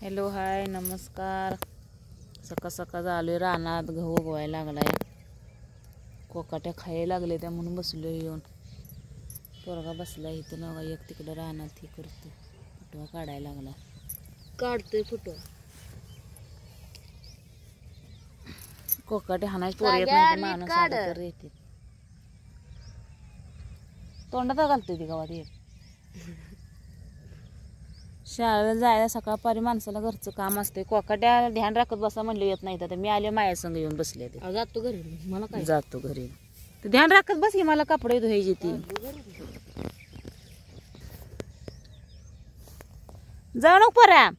Hello hi नमस्कार. सकाळ सकाळ आलोय रानात. गहू उगवायला लागलाय. कोकाट्या खायला लागले त्या म्हणून बसलो येऊन. पोरगा बसला इथं ना एक तिकडं रानात हे करतो. फुटवा काढायला लागला. काढतोय फुटवा. कोकाटे हाणायची पोर येत नाही माणूस आला तर येते. तोंडात घालतोय ती गावात एक. शाळेला जायला सकाळपारी माणसाला घरचं काम असते. कोकाट्या ध्यान राखत बसा म्हणलं येत नाही तर मी आले माया संग येऊन बसले. ते जातो घरी. मला काय जातो घरी. तर ध्यान राखत बस की मला कपडे धुवायची ती. जाऊ नको परा.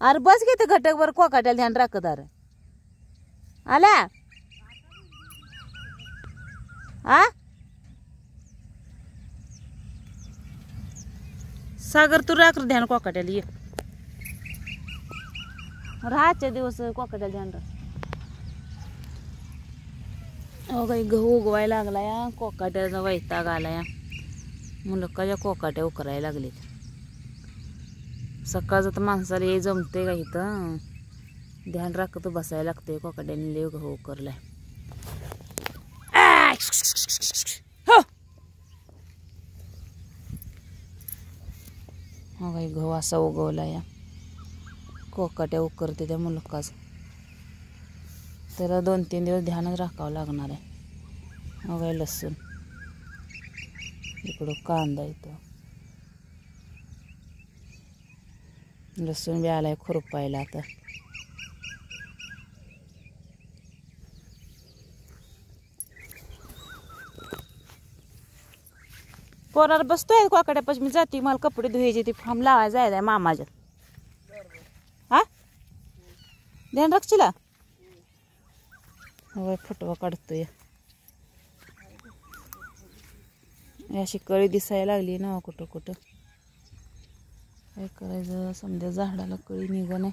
अरे बस घेते घटक वर कोकाट्याला ध्यान राखत. अरे आला आ सागर तू राख ध्यान कोकाट्याला ये. राहायचे दिवस कोकाट्याला ध्यान राख. हो काही गहू उगवायला लागलाय. कोकाट्याचा वैताग आलाय. मुलकाच्या कोकाट्या उकरायला लागलेत. सकाळचं तर माणसाला हे जमते का इथं. ध्यान राखत बसायला लागते. कोकाट्याने लय गहू उकरलाय. हो काही गहू असा उगवला या. कोकाट्या उकरते त्या मुलकाच. त्याला 2-3 दिवस ध्यानच राखावं लागणार आहे. हो काही लसूण इकडं कांदा इथं. लसूण बी आलाय खुरपायला आता. पोराला बसतोय कोकाट्यापाशी मी जाते. मला कपडे धुवायचे ते फॉर्म लावायला जायला मामाच्या. हा ध्यान राखशीला. हो फुटवा काढतोय. अशी कळी दिसायला लागली ना कुठं कुठं. काय करायचं समजा झाडाला कळी निघ नाही.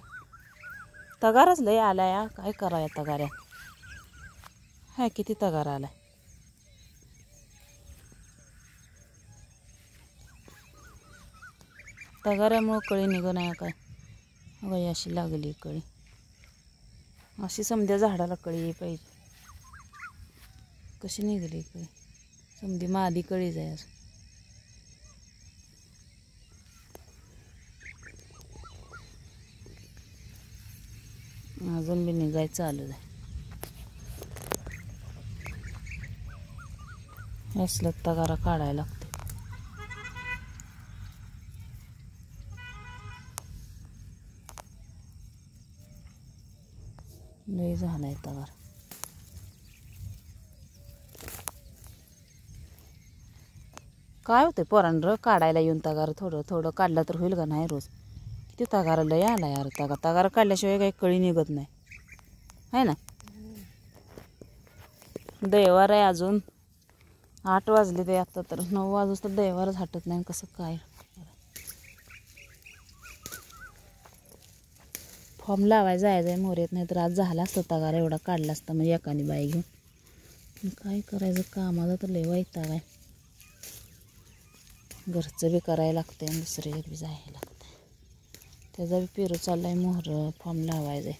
तगारच लय आलाय. काय कराया तगाऱ्या. हाय किती तगार आलाय. तगाऱ्यामुळं कळी निघ नाही काय. अगं अशी लागली कळी. अशी समजा झाडाला कळी पाहिजे. कशी निघली कळी. समधी मादी कळी जाय. अजून बी निघाय चालू आहे. असलं तगारा काढायला लागते. लय झालाय तगार. काय होते पोरांना काढायला येऊन तगार थोडं थोडं काढलं तर होईल का नाही. रोज किती तगार लय आला यार. तगार काढल्याशिवाय काही कळी निघत नाही आहे ना. दैवार आहे अजून 8 वाजले ते. आता तर 9 वाजूस तर दैवारच हटत नाही. कसं काय फॉर्म लावायला जायचं मोरेत. नाही तर आज झाला असतं तगार एवढा काढला असता म्हणजे एकाने बाई घेऊन. काय करायचं कामाला तर लय वैताग आहे. घरचं बी करायला लागतं आणि दुसऱ्यात बी जायला लागतं. त्याचा बी पेरू चाललाय मोहर फॉर्म लावायचं.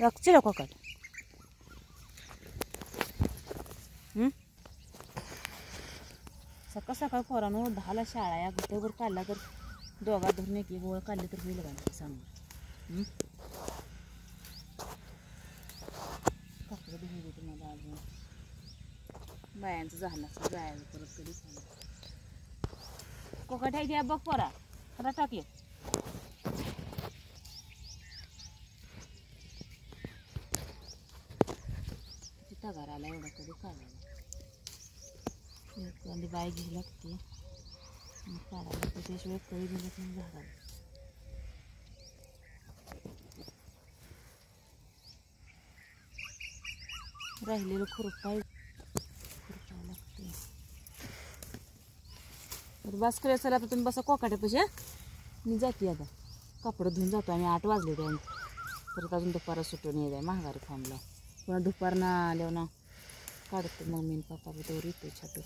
राखची कोकाट. सकाळ सकाळ पोरानो 10ला शाळा या. गुटेवर काढला तर दोघा धरून एक गोळ काढले तर होईल का सांग. कपडे धुवून देते मला अजून. बायांचं झालं असं जायचं परत कधी सांग. कोकाट आहे द्या बघ पोरा. खरा टाकले. तगाराला एवढा कधी काढायला. एखादी बाई घ्यावी लागते काढायला. त्याशिवाय कळी दिलं नाही झाडाला. राहिलेलं खुरपाय लागते. तर बस करूया. चला आता तुम्ही बसा कोकाट्यापाशी. मी जाते आता. कपडे धुवून जातो आम्ही. 8 वाजले होते. परत अजून दुपारा सुटून येत आहे महागारी फार्मला. पुन्हा दुपारनं आल्यावर ना काढतो मग मी पप्पा तेवढं येतो छाटू.